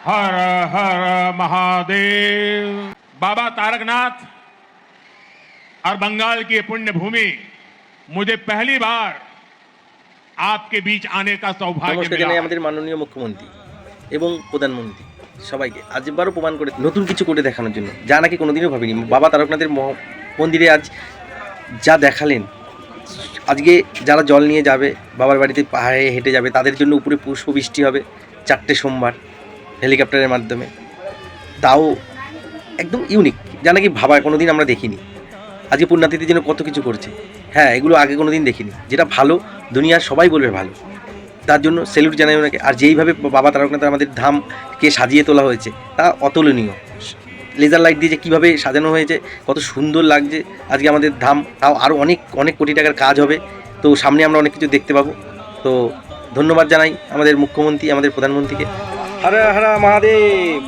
हर हर महादेव। बाबा तारकनाथ और बंगाल की पुण्य भूमि मुझे पहली बार आपके बीच आने का सौभाग्य নমস্কার मिला। জানাই আমাদের মাননীয় মুখ্যমন্ত্রী এবং প্রধানমন্ত্রী সবাইকে আজবারও প্রমাণ করে নতুন কিছু করে দেখানোর জন্য, যা নাকি কোনোদিনও ভাবিনি। বাবা তারকনাথের মন্দিরে আজ যা দেখালেন, আজকে যারা জল নিয়ে যাবে বাবার বাড়িতে, পাহাড়ে হেঁটে যাবে, তাদের জন্য উপরে পুষ্পবৃষ্টি হবে 4টে সোমবার হেলিকপ্টারের মাধ্যমে। তাও একদম ইউনিক, যা নাকি ভাবা কোনোদিন আমরা দেখিনি। আজকে পুণ্যাতিথির জন্য কত কিছু করছে। হ্যাঁ, এগুলো আগে কোনোদিন দেখিনি। যেটা ভালো, দুনিয়ার সবাই বলবে ভালো, তার জন্য স্যালুট জানাই ওনাকে। আর যেইভাবে বাবা তারকনাথ আমাদের ধামকে সাজিয়ে তোলা হয়েছে তা অতুলনীয়। লেজার লাইট দিয়ে যে কীভাবে সাজানো হয়েছে, কত সুন্দর লাগছে আজকে আমাদের ধাম। তাও আরও অনেক অনেক কোটি টাকার কাজ হবে, তো সামনে আমরা অনেক কিছু দেখতে পাবো। তো ধন্যবাদ জানাই আমাদের মুখ্যমন্ত্রী, আমাদের প্রধানমন্ত্রীকে। হর হর মহাদেব।